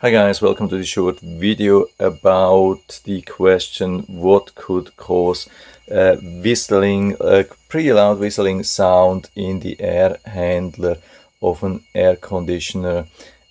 Hi guys, welcome to this short video about the question what could cause whistling, a pretty loud whistling sound in the air handler of an air conditioner.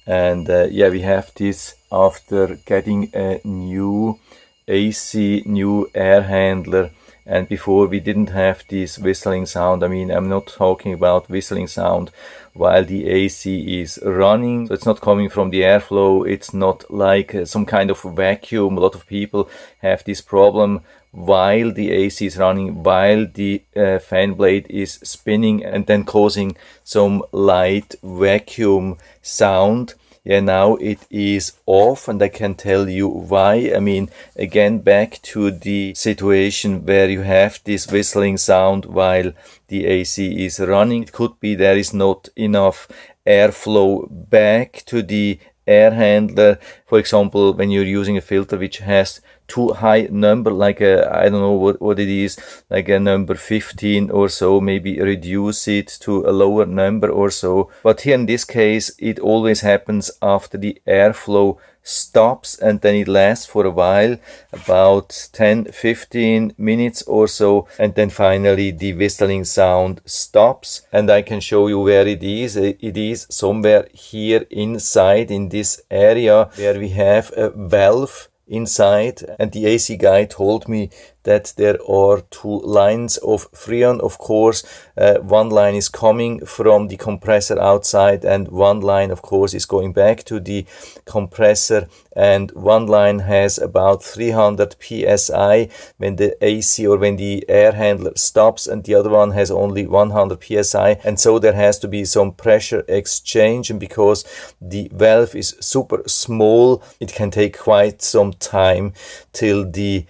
And we have this after getting a new AC, new air handler. And before we didn't have this whistling sound. I mean, I'm not talking about whistling sound while the AC is running. So it's not coming from the airflow. It's not like some kind of vacuum. A lot of people have this problem while the AC is running, while the fan blade is spinning and then causing some light vacuum sound. Now it is off and I can tell you why. I mean, again, back to the situation where you have this whistling sound while the AC is running. It could be there is not enough airflow back to the air handler. For example, when you're using a filter which has too high number, like I don't know what it is, like a number 15 or so, maybe reduce it to a lower number or so. But here in this case, it always happens after the airflow stops and then it lasts for a while, about 10-15 minutes or so, and then finally the whistling sound stops. And I can show you where it is. It is somewhere here inside in this area where we have a valve inside, and the AC guy told me that there are two lines of freon. Of course, one line is coming from the compressor outside and one line of course is going back to the compressor, and one line has about 300 psi when the AC or when the air handler stops, and the other one has only 100 psi, and so there has to be some pressure exchange. And because the valve is super small, it can take quite some time till the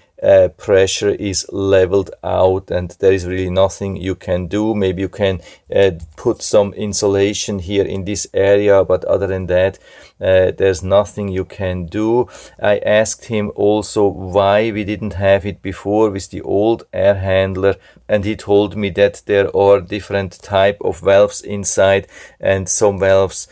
pressure is leveled out, and there is really nothing you can do. Maybe you can put some insulation here in this area, but other than that there's nothing you can do. I asked him also why we didn't have it before with the old air handler, and he told me that there are different type of valves inside, and some valves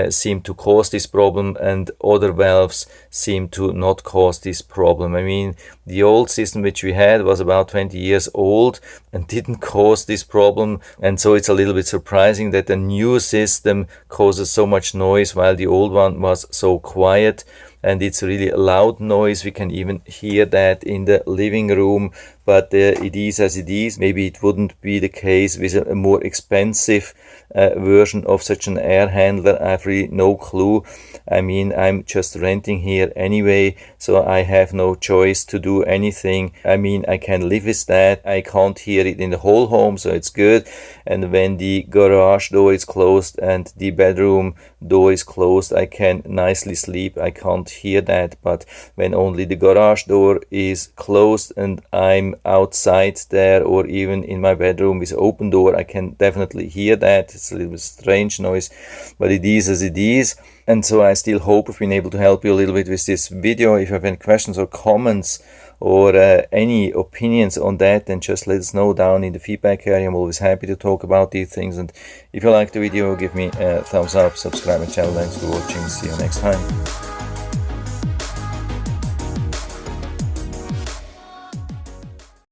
seem to cause this problem and other valves seem to not cause this problem. I mean, the old system which we had was about 20 years old and didn't cause this problem, and so it's a little bit surprising that the new system causes so much noise while the old one was so quiet. And it's really a loud noise. We can even hear that in the living room, but it is as it is. Maybe it wouldn't be the case with a more expensive version of such an air handler. I have really no clue. I mean, I'm just renting here anyway, so I have no choice to do anything. I mean, I can live with that. I can't hear it in the whole home, so it's good. And when the garage door is closed and the bedroom door is closed, I can nicely sleep. I can't hear that. But when only the garage door is closed and I'm outside there, or even in my bedroom with open door, I can definitely hear that. It's a little bit strange noise, but it is as it is. And so I still hope I've been able to help you a little bit with this video. If you have any questions or comments or any opinions on that, then just let us know down in the feedback area. I'm always happy to talk about these things. And if you like the video, give me a thumbs up, subscribe my channel. Thanks for watching. See you next time.